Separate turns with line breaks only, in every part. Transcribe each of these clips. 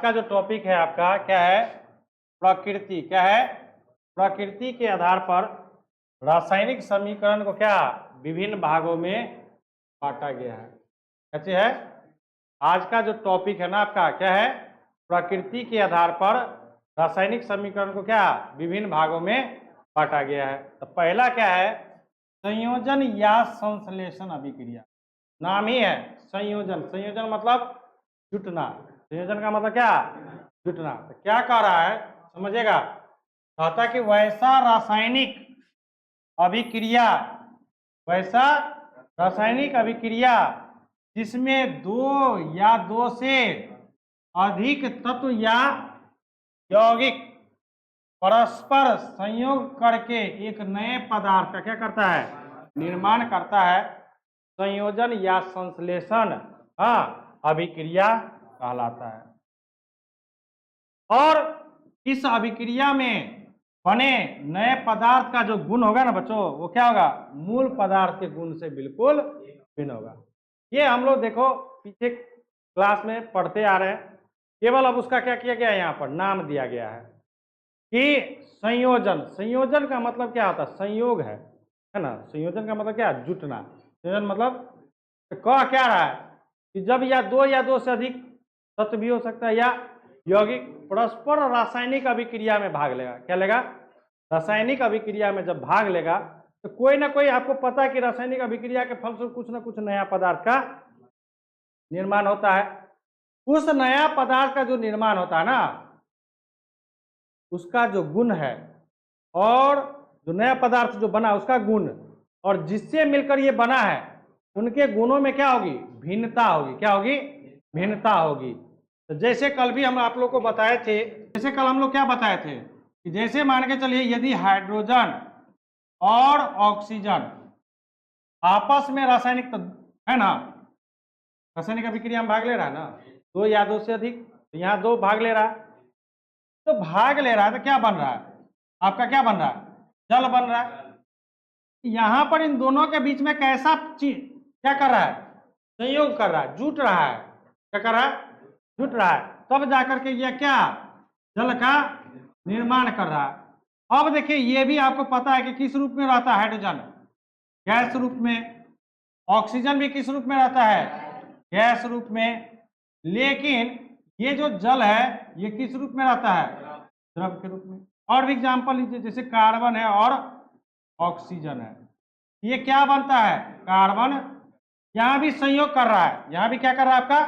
का जो टॉपिक है आपका क्या है? प्रकृति। क्या है? प्रकृति के आधार पर रासायनिक समीकरण को क्या विभिन्न भागों में बांटा गया है। कैसे है? आज का जो टॉपिक है ना आपका क्या है? प्रकृति के आधार पर रासायनिक समीकरण को क्या विभिन्न भागों में बांटा गया है। तो पहला क्या है? संयोजन या संश्लेषण अभिक्रिया। नाम ही है संयोजन। संयोजन मतलब जुटना। संयोजन का मतलब क्या? जुटना। तो क्या कह रहा है समझिएगा, कहता कि वैसा रासायनिक अभिक्रिया, वैसा रासायनिक अभिक्रिया जिसमें दो या दो से अधिक तत्व या यौगिक परस्पर संयोग करके एक नए पदार्थ का क्या करता है? निर्माण करता है। संयोजन या संश्लेषण अभिक्रिया कहलाता है। और इस अभिक्रिया में बने नए पदार्थ का जो गुण होगा ना बच्चों, वो क्या होगा? मूल पदार्थ के गुण से बिल्कुल भिन्न होगा। ये हम लोग देखो पीछे क्लास में पढ़ते आ रहे हैं, केवल अब उसका क्या किया गया है? यहाँ पर नाम दिया गया है कि संयोजन। संयोजन का मतलब क्या होता है? संयोग है ना। संयोजन का मतलब क्या? जुटना। संयोजन मतलब कह क्या रहा है कि जब या दो से अधिक तत्व भी हो सकता है या यौगिक परस्पर रासायनिक अभिक्रिया में भाग लेगा। क्या लेगा? रासायनिक अभिक्रिया में जब भाग लेगा तो कोई ना कोई, आपको पता है कि रासायनिक अभिक्रिया के फलस्वरूप कुछ ना कुछ नया पदार्थ का निर्माण होता है। उस नया पदार्थ का जो निर्माण होता है ना, उसका जो गुण है और जो नया पदार्थ जो बना उसका गुण और जिससे मिलकर ये बना है, उनके गुणों में क्या होगी? भिन्नता होगी। क्या होगी? भिन्नता होगी। तो जैसे कल भी हम आप लोग को बताए थे, जैसे कल हम लोग क्या बताए थे कि जैसे मान के चलिए यदि हाइड्रोजन और ऑक्सीजन आपस में रासायनिक है ना, रासायनिक अभिक्रिया में भाग ले रहा है ना, दो या दो से अधिक, तो यहाँ दो भाग ले रहा है, तो भाग ले रहा है तो क्या बन रहा है? आपका क्या बन रहा है? जल बन रहा है। यहां पर इन दोनों के बीच में कैसा चीज क्या कर रहा है? संयोग कर रहा है, जुट रहा है। क्या कर रहा है? जुट रहा है। तब जाकर के यह क्या जल का निर्माण कर रहा है। अब देखिए, यह भी आपको पता है कि किस रूप में रहता है हाइड्रोजन? गैस रूप में। ऑक्सीजन भी किस रूप में रहता है? गैस रूप में। लेकिन ये जो जल है ये किस रूप में रहता है? द्रव के रूप में। और भी एग्जाम्पल लीजिए, जैसे कार्बन है और ऑक्सीजन है, ये क्या बनता है? कार्बन। यहां भी संयोग कर रहा है, यहां भी क्या कर रहा है? आपका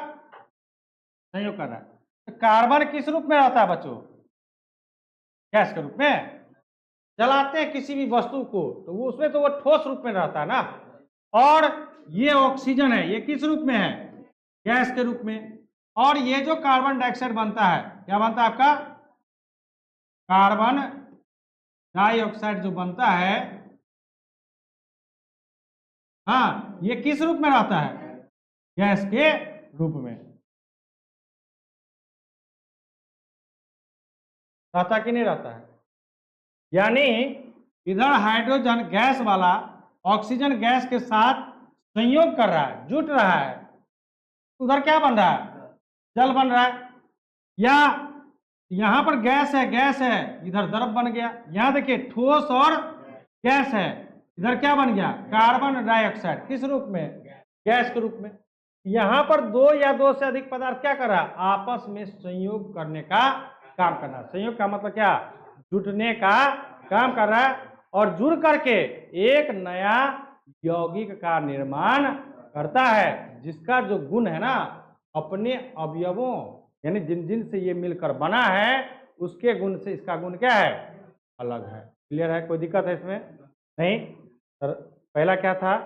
संयोग कर रहा है। तो कार्बन किस रूप में रहता है बच्चों? गैस के रूप में। जलाते हैं किसी भी वस्तु को तो वो उसमें तो वो ठोस रूप में रहता है ना। और ये ऑक्सीजन है, ये किस रूप में है? गैस के रूप में। और ये जो कार्बन डाइऑक्साइड बनता है, क्या बनता है आपका? कार्बन डाइऑक्साइड जो बनता है, ये किस रूप में रहता है? गैस के रूप में। रहता कि नहीं रहता है? यानी इधर हाइड्रोजन गैस वाला ऑक्सीजन गैस के साथ संयोग कर रहा है, जुट रहा है, उधर क्या बन रहा है? जल बन रहा है। या यहां पर गैस है, इधर द्रव बन गया। यहां देखिए ठोस और गैस है, इधर क्या बन गया? Carbon dioxide. किस रूप में? गैस के रूप में। यहां पर दो या दो से अधिक पदार्थ क्या कर रहा है? आपस में संयोग करने का काम करना। संयोग का मतलब क्या? जुटने का काम कर रहा है और जुड़ करके एक नया यौगिक का निर्माण करता है, जिसका जो गुण है ना, अपने अवयवों यानी जिन जिन से ये मिलकर बना है उसके गुण से इसका गुण क्या है? अलग है। क्लियर है? कोई दिक्कत है इसमें? नहीं। पहला क्या था?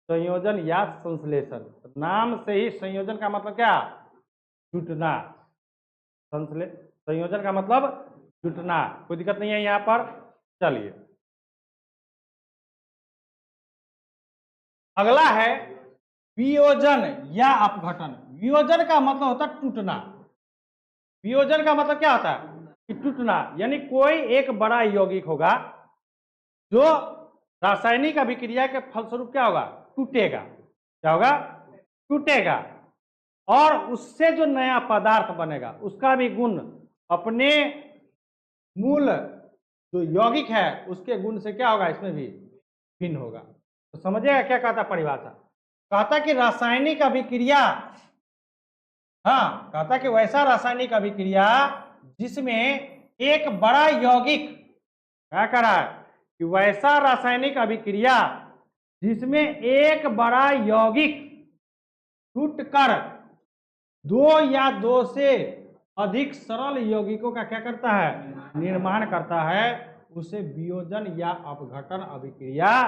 संयोजन या संश्लेषण। नाम से ही संयोजन का मतलब क्या? जुटना। संयोजन का मतलब जुटना। कोई दिक्कत नहीं है यहां पर। चलिए अगला है वियोजन या अपघटन। वियोजन का मतलब होता है टूटना। वियोजन का मतलब क्या होता है? कि टूटना। यानी कोई एक बड़ा यौगिक होगा जो रासायनिक अभिक्रिया के फलस्वरूप क्या होगा? टूटेगा। क्या होगा? टूटेगा। और उससे जो नया पदार्थ बनेगा उसका भी गुण अपने मूल जो यौगिक है उसके गुण से क्या होगा, इसमें भी भिन्न होगा। तो समझिएगा क्या कहता परिभाषा। कहता कि रासायनिक अभिक्रिया, हाँ, कहता कि वैसा रासायनिक अभिक्रिया जिसमें एक बड़ा यौगिक, क्या कह रहा है कि वैसा रासायनिक अभिक्रिया जिसमें एक बड़ा यौगिक टूटकर दो या दो से अधिक सरल यौगिकों का क्या करता है, निर्माण करता है, उसे वियोजन या अपघटन अभिक्रिया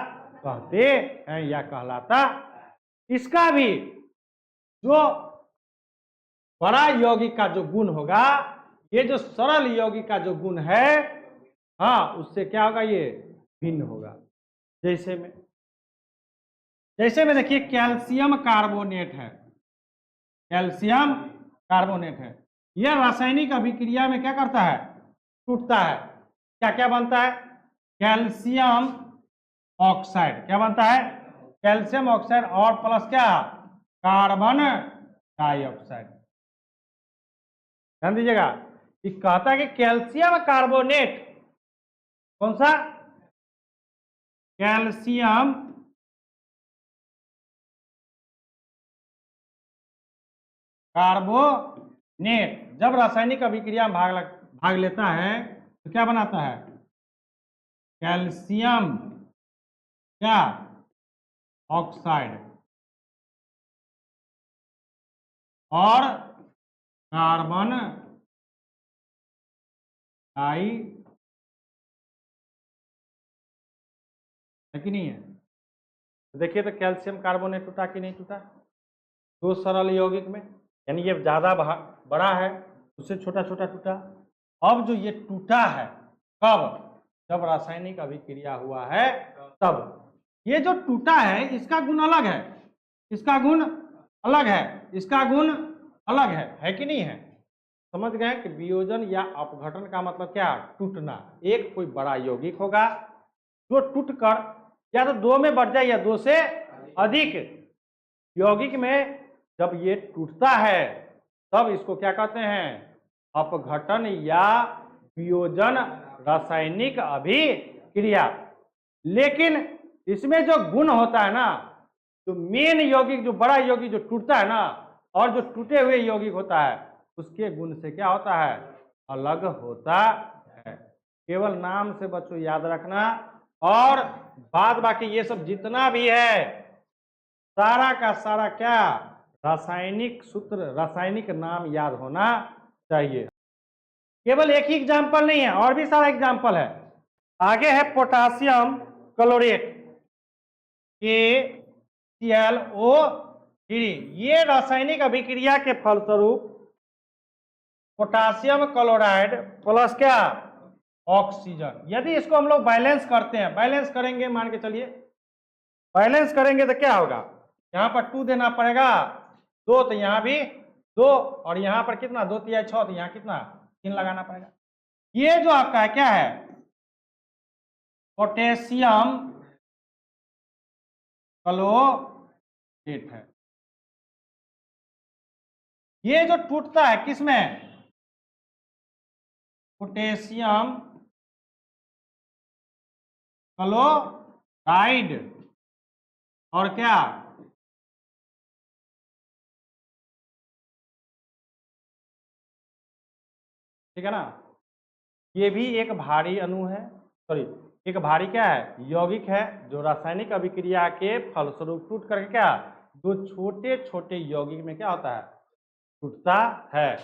कहते हैं या कहलाता। इसका भी जो बड़ा यौगिक का जो गुण होगा, ये जो सरल यौगिक का जो गुण है, हाँ, उससे क्या होगा, ये भिन्न होगा। जैसे में देखिए कैल्शियम कार्बोनेट है, कैल्शियम कार्बोनेट है, यह रासायनिक अभिक्रिया में क्या करता है, टूटता है। क्या क्या बनता है, कैल्शियम ऑक्साइड, क्या बनता है, कैल्शियम ऑक्साइड और प्लस क्या, कार्बन डाइऑक्साइड। ध्यान दीजिएगा कि कहता है कि कैल्शियम कार्बोनेट, कौन सा, कैल्शियम कार्बोनेट जब रासायनिक अभिक्रिया में भाग लेता है तो क्या बनाता है, कैल्शियम क्या, ऑक्साइड और कार्बन डाई, है कि नहीं है। तो देखिए तो कैल्शियम कार्बोनेट टूटा कि नहीं टूटा, दो सरल यौगिक में, यानी ये ज्यादा बड़ा है, उससे छोटा छोटा टूटा। अब जो ये टूटा है कब, जब रासायनिक अभिक्रिया हुआ है तब। ये जो टूटा है इसका गुण अलग है, इसका गुण अलग है, इसका गुण अलग है कि नहीं है। समझ गए कि वियोजन या अपघटन का मतलब क्या, टूटना। एक कोई बड़ा यौगिक होगा जो टूटकर या तो दो में बढ़ जाए या दो से अधिक यौगिक में जब ये टूटता है तब इसको क्या कहते हैं, अपघटन या वियोजन रासायनिक अभिक्रिया। लेकिन इसमें जो गुण होता है ना, जो मेन यौगिक, जो बड़ा यौगिक जो टूटता है ना, और जो टूटे हुए यौगिक होता है उसके गुण से क्या होता है, अलग होता है। केवल नाम से बच्चों याद रखना, और बाद बाकी ये सब जितना भी है सारा का सारा क्या, रासायनिक सूत्र, रासायनिक नाम याद होना चाहिए। केवल एक ही एग्जाम्पल नहीं है, और भी सारा एग्जाम्पल है। आगे है पोटासियम क्लोरेट KClO3। ये रासायनिक अभिक्रिया के फलस्वरूप पोटासियम क्लोराइड प्लस क्या, ऑक्सीजन। यदि इसको हम लोग बैलेंस करते हैं, बैलेंस करेंगे, मान के चलिए बैलेंस करेंगे तो क्या होगा, यहाँ पर 2 देना पड़ेगा, 2 तो यहाँ भी 2, और यहाँ पर कितना, 2 3 6, तो यहाँ कितना 3 लगाना पड़ेगा। ये जो आपका है क्या है, पोटेशियम क्लोरेट है। ये जो टूटता है किसमें, पोटेशियम क्लोराइड और क्या, ठीक है ना। ये भी एक भारी अणु है, सॉरी एक भारी क्या है, यौगिक है, जो रासायनिक अभिक्रिया के फलस्वरूप टूट करके क्या, दो छोटे छोटे यौगिक में क्या होता है, टूटता है।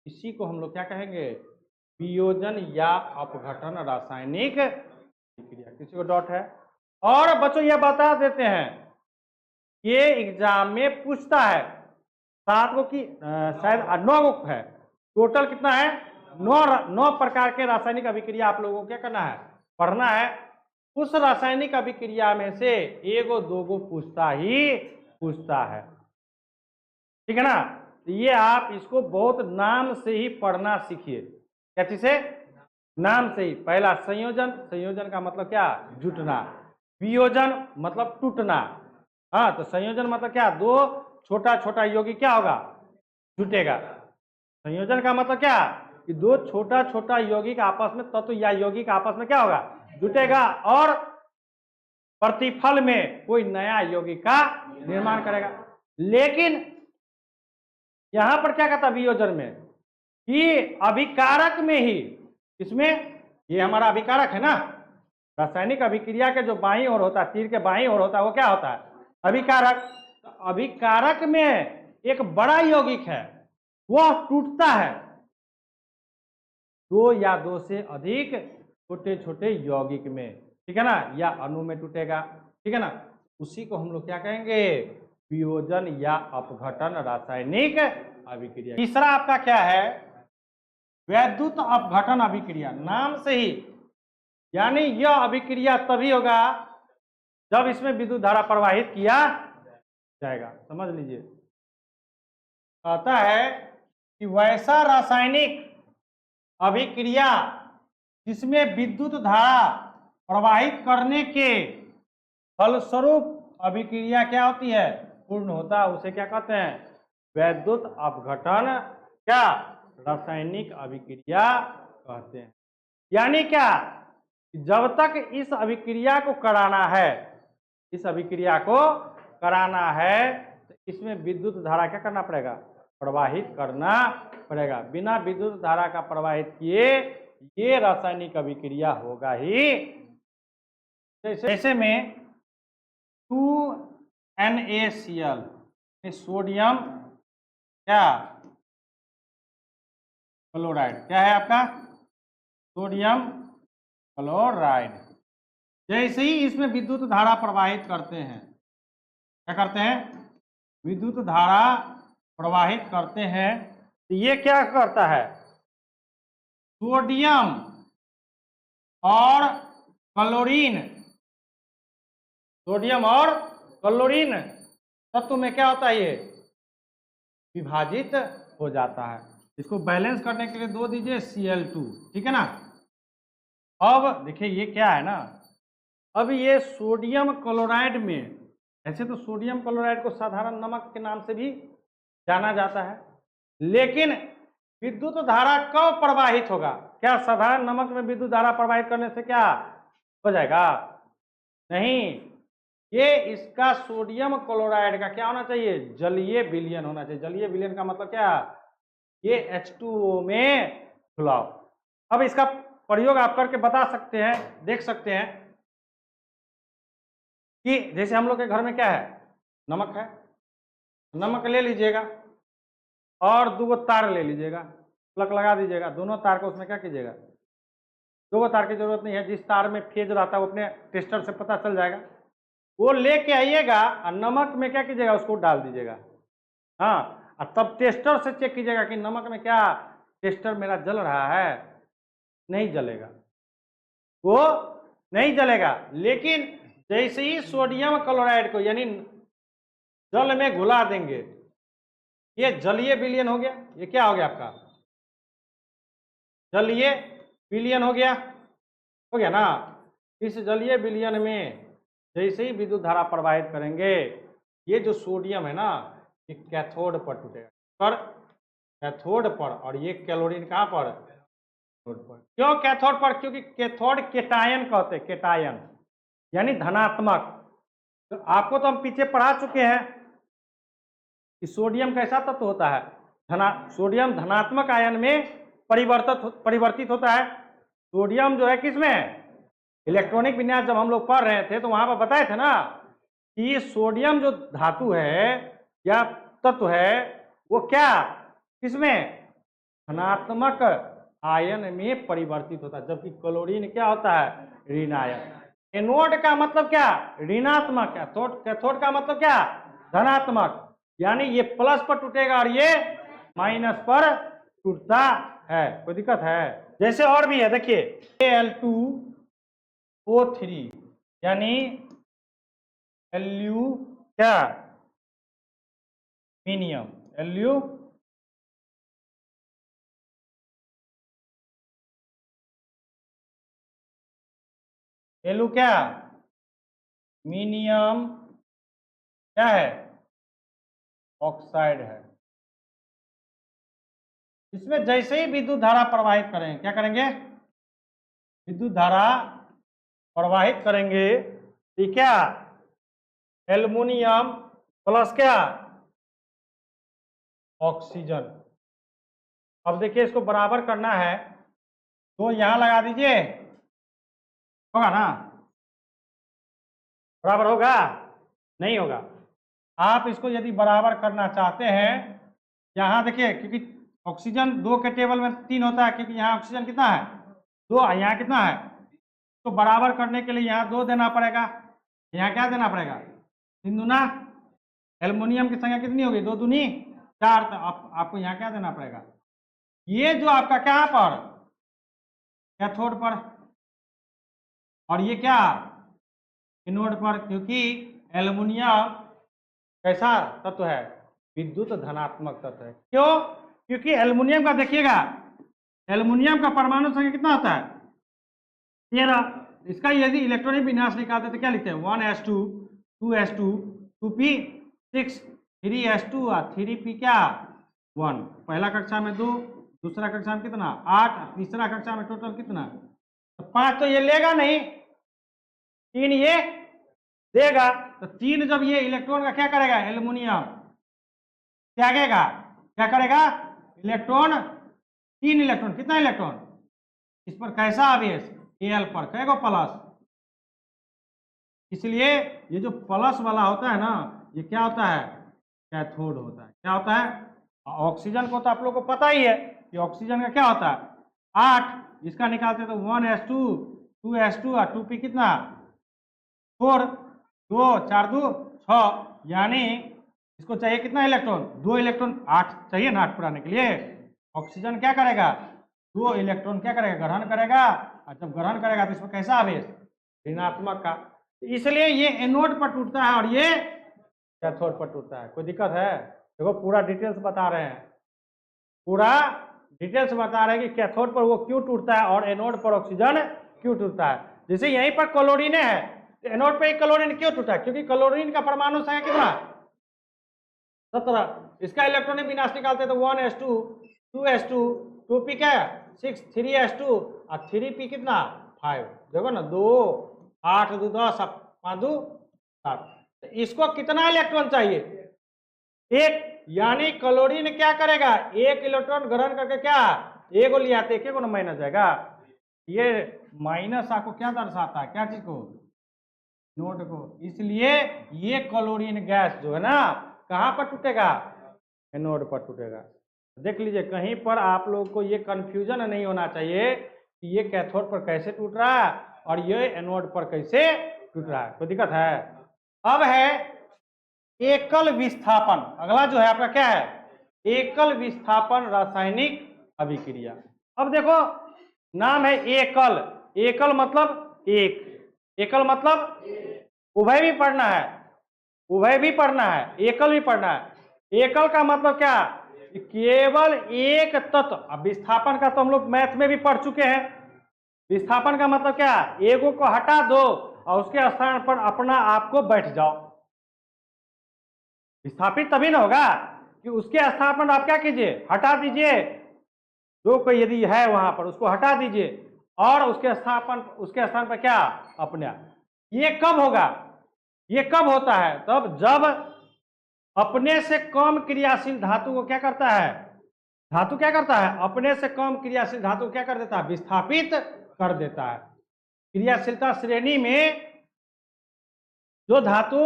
इसी को हम लोग क्या कहेंगे, वियोजन या अपघटन रासायनिक अभिक्रिया। किसी को डॉट है। और बच्चों ये बता देते हैं, ये एग्जाम में पूछता है 7 गो की शायद 9 गो है टोटल, कितना है, 9 प्रकार के रासायनिक अभिक्रिया आप लोगों को क्या करना है, पढ़ना है। उस रासायनिक अभिक्रिया में से 1 गो 2 गो पूछता है, ठीक है ना। तो ये आप इसको बहुत नाम से ही पढ़ना सीखिए। क्या चीज से, नाम से ही। पहला संयोजन, संयोजन का मतलब क्या, जुटना। वियोजन मतलब टूटना, हाँ, तो संयोजन मतलब क्या, दो छोटा छोटा यौगिक क्या होगा, जुटेगा। संयोजन का मतलब क्या कि दो छोटा छोटा यौगिक आपस में तत्व या यौगिक आपस में क्या होगा, जुटेगा और प्रतिफल में कोई नया यौगिक का निर्माण करेगा। लेकिन यहां पर क्या कहता है वियोजन में कि अभिकारक में ही, इसमें ये हमारा अभिकारक है ना, रासायनिक अभिक्रिया के जो बाईं ओर होता है, तीर के बाईं ओर होता है, वो क्या होता है, अभिकारक। तो अभिकारक में एक बड़ा यौगिक है, वह टूटता है दो या दो से अधिक छोटे छोटे यौगिक में, ठीक है ना, या अणु में टूटेगा, ठीक है ना। उसी को हम लोग क्या कहेंगे, वियोजन या अपघटन रासायनिक अभिक्रिया। तीसरा आपका क्या है, वैद्युत अपघटन अभिक्रिया। नाम से ही यानी यह अभिक्रिया तभी होगा जब इसमें विद्युत धारा प्रवाहित किया जाएगा। समझ लीजिए, कहता है कि वैसा रासायनिक अभिक्रिया जिसमें विद्युत धारा प्रवाहित करने के फलस्वरूप अभिक्रिया क्या होती है, पूर्ण होता है, उसे क्या कहते हैं, वैद्युत अपघटन क्या रासायनिक अभिक्रिया कहते हैं। यानी क्या, जब तक इस अभिक्रिया को कराना है, इस अभिक्रिया को कराना है तो इसमें विद्युत धारा क्या करना पड़ेगा, प्रवाहित करना पड़ेगा। बिना विद्युत धारा का प्रवाहित किए ये रासायनिक अभिक्रिया होगा ही। जैसे में 2NaCl सोडियम क्या क्लोराइड, क्या है आपका, सोडियम क्लोराइड। जैसे ही इसमें विद्युत धारा प्रवाहित करते हैं, क्या करते हैं, विद्युत धारा प्रवाहित करते हैं, तो ये क्या करता है, सोडियम और क्लोरीन, सोडियम और क्लोरीन तत्व में क्या होता है, ये विभाजित हो जाता है। इसको बैलेंस करने के लिए दो दीजिए Cl2, ठीक है ना। अब देखिए ये क्या है ना, अब ये सोडियम क्लोराइड में, ऐसे तो सोडियम क्लोराइड को साधारण नमक के नाम से भी जाना जाता है, लेकिन विद्युत धारा कब प्रवाहित होगा, क्या साधारण नमक में विद्युत धारा प्रवाहित करने से क्या हो जाएगा, नहीं, ये इसका सोडियम क्लोराइड का क्या होना चाहिए, जलीय विलयन होना चाहिए। जलीय विलयन का मतलब क्या, ये H2O में घुलाव। अब इसका प्रयोग आप करके बता सकते हैं, देख सकते हैं कि जैसे हम लोग के घर में क्या है, नमक है, नमक ले लीजिएगा और दो तार ले लीजिएगा, प्लग लगा दीजिएगा, दोनों तार को उसमें क्या कीजिएगा, दो तार की जरूरत नहीं है, जिस तार में फेज रहता है वो अपने टेस्टर से पता चल जाएगा, वो लेके आइएगा और नमक में क्या कीजिएगा, उसको डाल दीजिएगा, हाँ, और तब टेस्टर से चेक कीजिएगा कि नमक में क्या, टेस्टर मेरा जल रहा है, नहीं जलेगा, वो नहीं जलेगा। लेकिन जैसे ही सोडियम क्लोराइड को यानी जल में घुला देंगे, ये जलीय विलयन हो गया, ये क्या हो गया आपका, जलीय विलयन हो गया ना। इस जलीय विलयन में जैसे ही विद्युत धारा प्रवाहित करेंगे, ये जो सोडियम है ना, ये कैथोड पर टूटेगा, पर कैथोड पर, और ये क्लोरीन कहाँ पर, कैथोड पर। क्यों कैथोड पर, क्योंकि कैथोड केटायन कहते हैं, केटायन यानी धनात्मक। तो आपको तो हम पीछे पढ़ा चुके हैं कि सोडियम कैसा तत्व होता है, सोडियम धनात्मक आयन में परिवर्तित होता है। सोडियम जो है किसमें, इलेक्ट्रॉनिक विन्यास जब हम लोग पढ़ रहे थे तो वहां पर बताए थे ना कि सोडियम जो धातु है या तत्व है वो क्या, किसमें, धनात्मक आयन में परिवर्तित होता है, जबकि क्लोरीन क्या होता है, ऋण आयन। एनोड का मतलब क्या, ऋणात्मक, कैथोड का मतलब क्या, धनात्मक, यानी ये प्लस पर टूटेगा और ये माइनस पर टूटता है। कोई दिक्कत है, जैसे और भी है, देखिए Al2O3 यानी एल्यू क्या, मीनियम, एलू क्या, मीनियम क्या है, ऑक्साइड है, इसमें जैसे ही विद्युत धारा प्रवाहित करेंगे, क्या करेंगे, विद्युत धारा प्रवाहित करेंगे, ठीक क्या, एल्युमिनियम प्लस क्या, ऑक्सीजन। अब देखिए इसको बराबर करना है, तो यहां लगा दीजिए, होगा ना, बराबर होगा, नहीं होगा। आप इसको यदि बराबर करना चाहते हैं, यहां देखिए, क्योंकि ऑक्सीजन 2 के टेबल में 3 होता है, क्योंकि यहाँ ऑक्सीजन कितना है, 2, यहाँ कितना है, तो बराबर करने के लिए यहाँ 2 देना पड़ेगा, यहाँ क्या देना पड़ेगा, 3 दूना, एल्युमिनियम की संख्या कितनी होगी, 2 दूनी 4, तो आपको यहाँ क्या देना पड़ेगा, ये जो आपका क्या पर, कैथोड पर, और ये क्या, एनोड पर, क्योंकि एल्युमिनियम कैसा तत्व है, विद्युत धनात्मक तत्व है। क्यों, क्योंकि एल्युमिनियम का देखिएगा, एल्युमिनियम का परमाणु संख्या कितना होता है, 13। इसका यदि इलेक्ट्रॉनिक विन्यास निकालते तो क्या लिखते हैं, 1s2 2s2 2p 6 3s2 और 3p क्या 1। पहला कक्षा में 2, दूसरा कक्षा में कितना 8, तीसरा कक्षा में टोटल कितना, तो 5 तो ये लेगा नहीं, 3 ये देगा, तो 3 जब ये इलेक्ट्रॉन का क्या करेगा, एल्युमिनियम त्यागेगा, क्या करेगा, इलेक्ट्रॉन 3 इलेक्ट्रॉन, कितना इलेक्ट्रॉन, इस पर कैसा आवेश, Al पर कैगो प्लस, इसलिए ये जो प्लस वाला होता है ना, ये क्या होता है, कैथोड होता है। क्या होता है, ऑक्सीजन को तो आप लोग को पता ही है कि ऑक्सीजन का क्या होता है 8, इसका निकालते तो 1s2 2s2 और 2p कितना 4, 2 4 2 6, यानी इसको चाहिए कितना इलेक्ट्रॉन, 2 इलेक्ट्रॉन, 8 चाहिए ना 8 पुराने के लिए। ऑक्सीजन क्या करेगा, 2 इलेक्ट्रॉन क्या करेगा, ग्रहण करेगा, और जब ग्रहण करेगा तो इसमें कैसा आवेश, ऋणात्मक का, इसलिए ये एनोड पर टूटता है और ये कैथोड पर टूटता है। कोई दिक्कत है, देखो पूरा डिटेल्स बता रहे हैं, पूरा डिटेल्स बता रहे हैं कि कैथोड पर वो क्यों टूटता है और एनोड पर ऑक्सीजन क्यों टूटता है। जैसे यहीं पर क्लोरीन है, एनोड पे क्लोरीन क्यों टूटा, क्योंकि क्लोरीन का परमाणु संख्या कितना 17, इसका इलेक्ट्रॉनिक विन्यास निकालते तो 1s2 2s2 2p क्या 6 3s2 और 3p कितना 5, देखो ना 2 8 2 10 5 2 7, इसको कितना इलेक्ट्रॉन चाहिए, 1, यानी क्लोरीन क्या करेगा, 1 इलेक्ट्रॉन ग्रहण करके क्या एक ले आते, एक को माइनस जाएगा, ये माइनस आपको क्या दर्शाता है, क्या चीज को, नोट को, इसलिए ये क्लोरीन गैस जो है ना कहां पर टूटेगा, एनोड पर टूटेगा। देख लीजिए कहीं पर आप लोग को ये कंफ्यूजन नहीं होना चाहिए कि ये कैथोड पर कैसे टूट रहा है और ये एनोड पर कैसे टूट रहा है, कोई दिक्कत है। अब है एकल विस्थापन, अगला जो है आपका क्या है, एकल विस्थापन रासायनिक अभिक्रिया। अब देखो नाम है एकल, एकल मतलब एक, एकल मतलब उभय भी पढ़ना है, उभय भी पढ़ना है, एकल भी पढ़ना है। एकल का मतलब क्या, केवल एक तत्व, अब विस्थापन का तो हम लोग मैथ में भी पढ़ चुके हैं, विस्थापन का मतलब क्या, एगो को हटा दो और उसके स्थान पर अपना आप को बैठ जाओ, विस्थापित तभी ना होगा कि उसके स्थान पर आप क्या कीजिए, हटा दीजिए, जो कोई यदि है वहां पर उसको हटा दीजिए और उसके स्थान पर क्या अपने, ये कब होगा, ये कब होता है, तब जब अपने से कम क्रियाशील धातु को क्या करता है, धातु क्या करता है, अपने से कम क्रियाशील धातु क्या कर देता है, विस्थापित कर देता है। क्रियाशीलता श्रेणी में जो धातु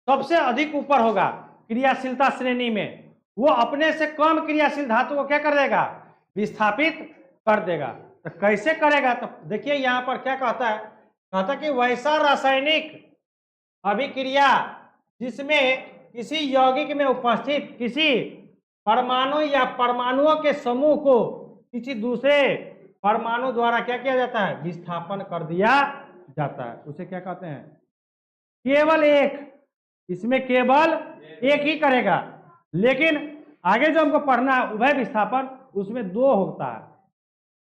सबसे अधिक ऊपर होगा क्रियाशीलता श्रेणी में, वो अपने से कम क्रियाशील धातु को क्या कर देगा, विस्थापित कर देगा। तो कैसे करेगा, तो देखिए यहां पर क्या कहता है, कहता कि वैसा रासायनिक अभिक्रिया जिसमें किसी यौगिक में उपस्थित किसी परमाणु या परमाणुओं के समूह को किसी दूसरे परमाणु द्वारा क्या किया जाता है, विस्थापन कर दिया जाता है, उसे क्या कहते हैं, केवल एक, इसमें केवल एक ही करेगा। लेकिन आगे जो हमको पढ़ना है उभय विस्थापन, उसमें 2 होता है,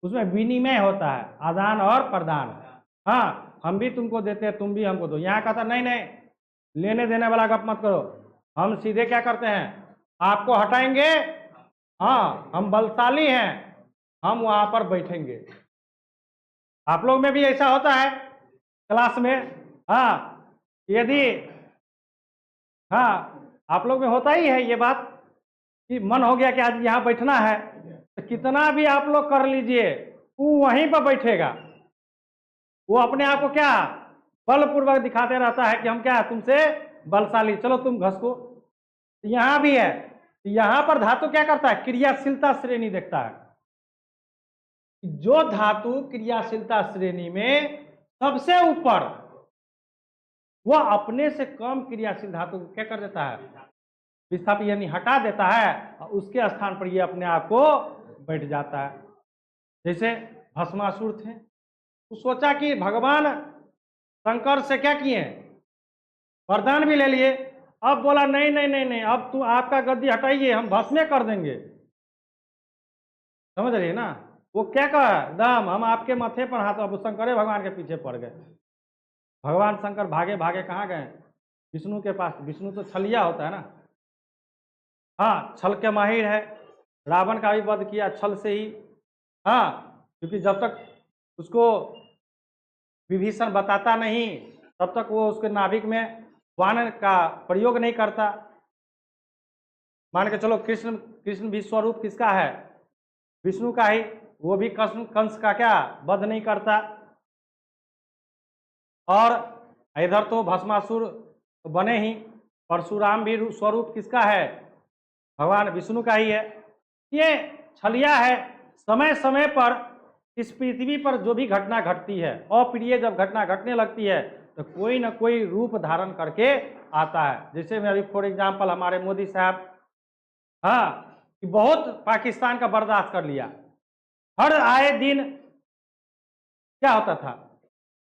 उसमें विनिमय होता है, आदान और प्रदान। हाँ, हम भी तुमको देते हैं तुम भी हमको दो, यहाँ कहता नहीं नहीं लेने देने वाला गप मत करो, हम सीधे क्या करते हैं, आपको हटाएंगे हाँ हम बलशाली हैं, हम वहां पर बैठेंगे। आप लोग में भी ऐसा होता है क्लास में? हाँ, यदि हाँ आप लोग में होता ही है ये बात कि मन हो गया कि आज यहाँ बैठना है, तो कितना भी आप लोग कर लीजिए, वो वहीं पर बैठेगा। वो अपने आप को क्या बलपूर्वक दिखाते रहता है कि हम क्या है तुमसे बलशाली, चलो तुम घसको। यहाँ भी है, यहाँ पर धातु क्या करता है? क्रियाशीलता श्रेणी देखता है। जो धातु क्रियाशीलता श्रेणी में सबसे ऊपर, वह अपने से कम क्रियाशील धातु को क्या कर देता है? विस्थापित यानी हटा देता है, और उसके स्थान पर ये अपने आप को बैठ जाता है। जैसे भस्मासुर थे, तो सोचा कि भगवान शंकर से क्या किए, वरदान भी ले लिए। अब बोला नहीं नहीं नहीं नहीं, अब तू आपका गद्दी हटाइए, हम भस्मे कर देंगे। समझ रही है ना? वो क्या कहा, दम हम आपके माथे पर हाथ, अब शंकर भगवान के पीछे पड़ गए। भगवान शंकर भागे भागे कहाँ गए? विष्णु के पास। विष्णु तो छलिया होता है ना, हाँ छल के माहिर है। रावण का भी वध किया छल से ही, हाँ, क्योंकि जब तक उसको विभीषण बताता नहीं तब तक वो उसके नाभिक में बाण का प्रयोग नहीं करता। मान के चलो कृष्ण भी स्वरूप किसका है? विष्णु का ही, वो भी कंस का क्या वध नहीं करता। और इधर तो भस्मासुर बने ही, परशुराम भी स्वरूप किसका है? भगवान विष्णु का ही है। ये छलिया है। समय समय पर इस पृथ्वी पर जो भी घटना घटती है, अप्रिय जब घटना घटने लगती है तो कोई ना कोई रूप धारण करके आता है। जैसे मैं अभी फॉर एग्जाम्पल हमारे मोदी साहब, हाँ, कि बहुत पाकिस्तान का बर्दाश्त कर लिया। हर आए दिन क्या होता था,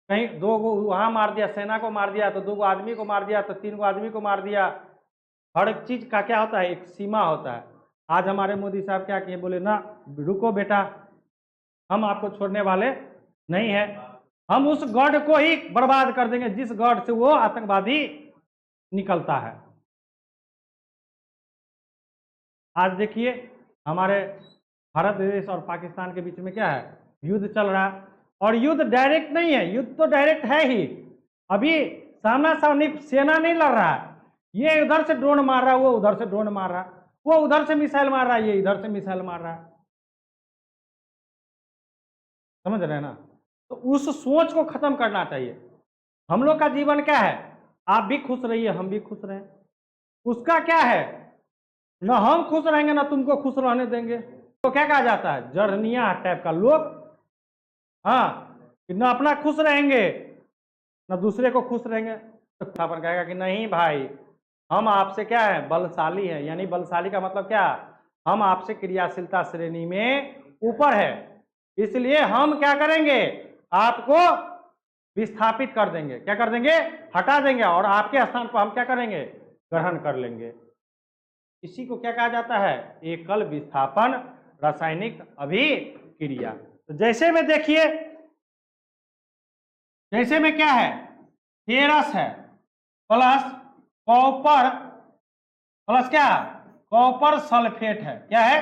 कहीं 2 गो वहां मार दिया, सेना को मार दिया, तो 2 गो आदमी को मार दिया, तो 3 गो आदमी को मार दिया। हर एक चीज का क्या होता है, एक सीमा होता है। आज हमारे मोदी साहब क्या किए, बोले ना रुको बेटा, हम आपको छोड़ने वाले नहीं है, हम उस गढ़ को ही बर्बाद कर देंगे जिस गढ़ से वो आतंकवादी निकलता है। आज देखिए हमारे भारत देश और पाकिस्तान के बीच में क्या है, युद्ध चल रहा है। और युद्ध डायरेक्ट नहीं है, युद्ध तो डायरेक्ट है ही, अभी सामना सामनी सेना नहीं लड़ रहा है। ये उधर से ड्रोन मार रहा है, वो उधर से ड्रोन मार रहा है, वो उधर से मिसाइल मार रहा है, ये इधर से मिसाइल मार रहा है। समझ रहे हैं ना? तो उस सोच को खत्म करना चाहिए। हम लोग का जीवन क्या है, आप भी खुश रहिए, हम भी खुश रहें। उसका क्या है, न हम खुश रहेंगे ना तुमको खुश रहने देंगे। तो क्या कहा जाता है, जरनिया टाइप का लोग, हाँ, कि न अपना खुश रहेंगे न दूसरे को खुश रहेंगे। तो अपन कहेगा कि नहीं भाई, हम आपसे क्या है, बलशाली है। यानी बलशाली का मतलब क्या, हम आपसे क्रियाशीलता श्रेणी में ऊपर है, इसलिए हम क्या करेंगे, आपको विस्थापित कर देंगे। क्या कर देंगे, हटा देंगे, और आपके स्थान पर हम क्या करेंगे, ग्रहण कर लेंगे। इसी को क्या कहा जाता है, एकल विस्थापन रासायनिक अभिक्रिया। तो जैसे में देखिए, जैसे में क्या है, फेरस है प्लस कॉपर प्लस क्या, कॉपर सल्फेट है। क्या है,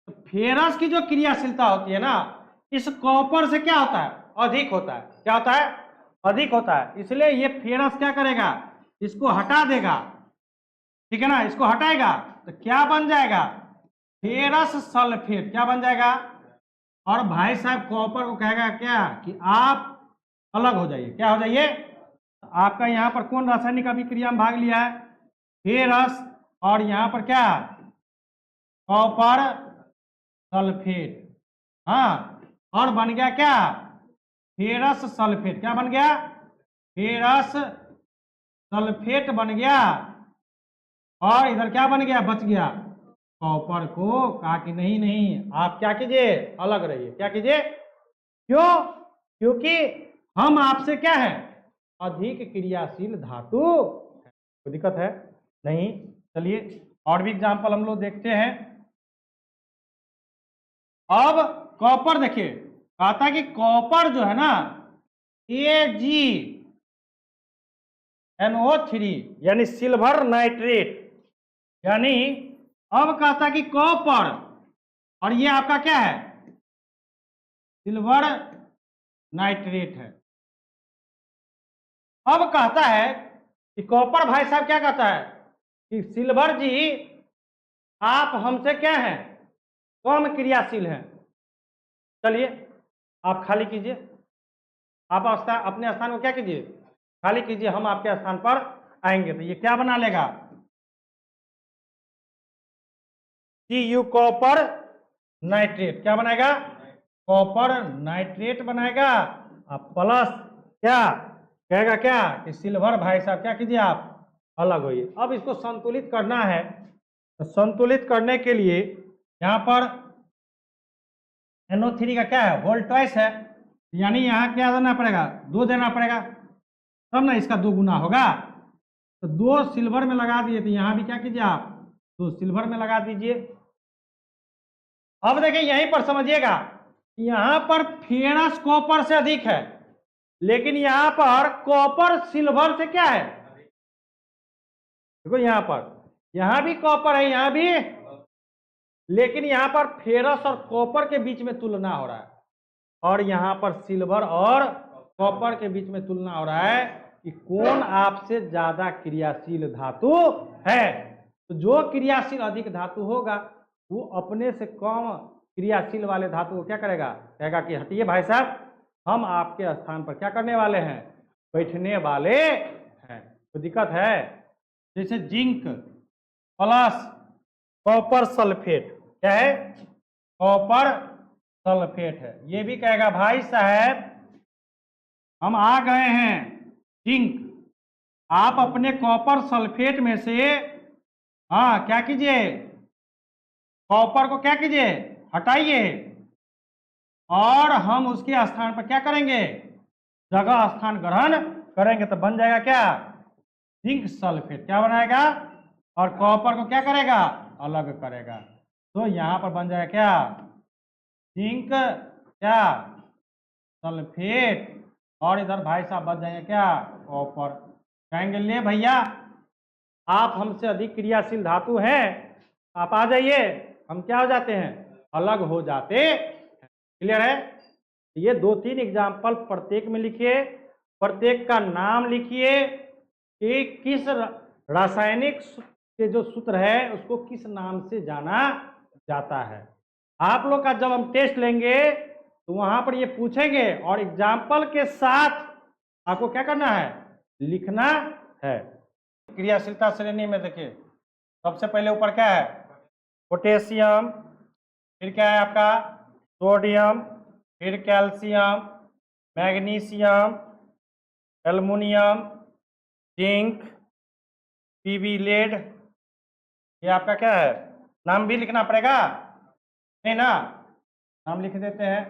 तो फेरस की जो क्रियाशीलता होती है ना, इस कॉपर से क्या होता है, अधिक होता है। क्या होता है, अधिक होता है। इसलिए ये फेरस क्या करेगा, इसको हटा देगा, ठीक है ना, इसको हटाएगा तो क्या बन जाएगा, फेरस सल्फेट। क्या बन जाएगा, और भाई साहब कॉपर को कहेगा क्या, कि आप अलग हो जाइए। क्या हो जाइए, आपका यहाँ पर कौन रासायनिक अभिक्रिया में भाग लिया है, फेरस, और यहाँ पर क्या, कॉपर सल्फेट, हाँ, और बन गया क्या, फेरस सल्फेट। क्या बन गया, फेरस सल्फेट बन गया, और इधर क्या बन गया, बच गया कॉपर को। कहा कि नहीं नहीं, आप क्या कीजिए, अलग रहिए। क्या कीजिए, क्यों, क्योंकि हम आपसे क्या है, अधिक क्रियाशील धातु। कोई दिक्कत है नहीं? चलिए और भी एग्जाम्पल हम लोग देखते हैं। अब कॉपर देखिए, कहता है कि कॉपर जो है ना, AgNO3 यानी सिल्वर नाइट्रेट, यानी अब कहता है कि कॉपर, और ये आपका क्या है, सिल्वर नाइट्रेट है। अब कहता है कि कॉपर भाई साहब क्या कहता है कि सिल्वर जी आप हमसे क्या हैं, कम क्रियाशील हैं। चलिए आप खाली कीजिए, आप अपने स्थान को क्या कीजिए, खाली कीजिए, हम आपके स्थान पर आएंगे। तो ये क्या बना लेगा, Cu कॉपर नाइट्रेट, क्या बनाएगा, कॉपर नाइट्रेट बनाएगा। अब प्लस क्या कहेगा, क्या कि सिल्वर भाई साहब क्या कीजिए आप अलग होइए। अब इसको संतुलित करना है, तो संतुलित करने के लिए यहाँ पर NO3 का क्या है, वोल्टॉइस है, यानी यहाँ क्या देना पड़ेगा, 2 देना पड़ेगा, तब ना इसका 2 गुना होगा। तो 2 सिल्वर में लगा दिए, तो यहाँ भी क्या कीजिए आप 2 सिल्वर में लगा दीजिए। अब देखिए यहीं पर समझिएगा, यहां पर फेरस कॉपर से अधिक है, लेकिन यहां पर कॉपर सिल्वर से क्या है, देखो यहां पर, यहां भी कॉपर है, यहां भी, लेकिन यहां पर फेरस और कॉपर के बीच में तुलना हो रहा है, और यहां पर सिल्वर और कॉपर के बीच में तुलना हो रहा है कि कौन आपसे ज्यादा क्रियाशील धातु है। तो जो क्रियाशील अधिक धातु होगा वो अपने से कम क्रियाशील वाले धातु को क्या करेगा, कहेगा कि हटिए भाई साहब, हम आपके स्थान पर क्या करने वाले हैं, बैठने वाले हैं। तो दिक्कत है, जैसे जिंक प्लस कॉपर सल्फेट, क्या है, कॉपर सल्फेट है, ये भी कहेगा भाई साहब हम आ गए हैं जिंक, आप अपने कॉपर सल्फेट में से हाँ क्या कीजिए, कॉपर को क्या कीजिए, हटाइए, और हम उसके स्थान पर क्या करेंगे, जगह स्थान ग्रहण करेंगे। तो बन जाएगा क्या, जिंक सल्फेट, क्या बनाएगा, और कॉपर को क्या करेगा, अलग करेगा। तो यहां पर बन जाएगा क्या, जिंक क्या सल्फेट, और इधर भाई साहब बन जाएंगे क्या, कॉपर। कहेंगे ले भैया आप हमसे अधिक क्रियाशील धातु हैं, आप आ जाइए, हम क्या हो जाते हैं, अलग हो जाते हैं। क्लियर है। ये 2-3 एग्जाम्पल प्रत्येक में लिखिए, प्रत्येक का नाम लिखिए कि किस रासायनिक के जो सूत्र है उसको किस नाम से जाना जाता है। आप लोग का जब हम टेस्ट लेंगे तो वहां पर ये पूछेंगे, और एग्जाम्पल के साथ आपको क्या करना है, लिखना है। क्रियाशीलता श्रेणी में देखिए सबसे पहले ऊपर क्या है, पोटेशियम, फिर क्या है आपका सोडियम, फिर calcium, magnesium, aluminium, zinc, PB lead, ये आपका क्या है, नाम भी लिखना पड़ेगा नहीं ना, नाम लिख देते हैं।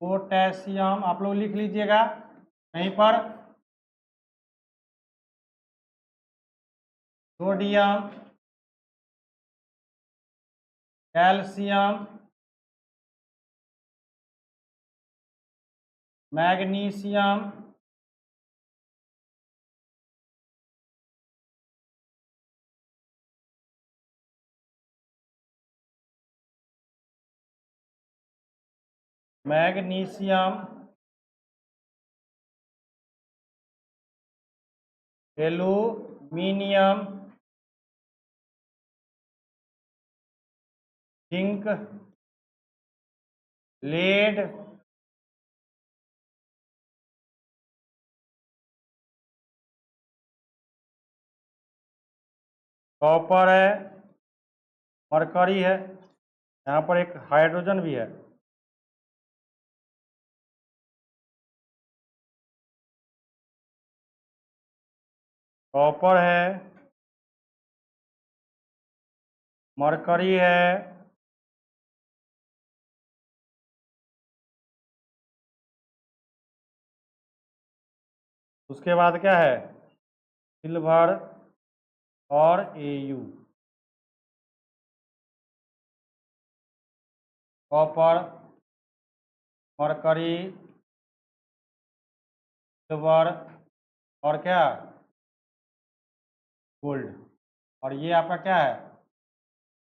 पोटेशियम आप लोग लिख लीजिएगा कहीं पर, sodium, calcium, magnesium, magnesium, aluminium, zinc, lead, copper है, मरकरी है, यहाँ पर एक हाइड्रोजन भी है, कॉपर है, मरकरी है, उसके बाद क्या है, सिल्वर और Au, कॉपर, मरकरी, सिल्वर और क्या, गोल्ड, और ये आपका क्या है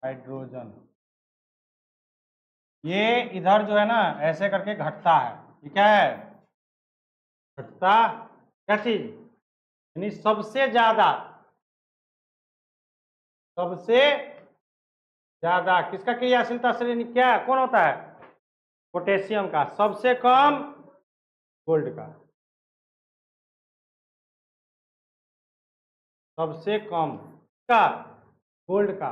हाइड्रोजन। ये इधर जो है ना ऐसे करके घटता है, ये क्या है, घटता क्या चीज, यानी सबसे ज्यादा किसका क्रियाशीलता श्रेणी क्या कौन होता है, पोटेशियम का। सबसे कम गोल्ड का, सबसे कम का गोल्ड का।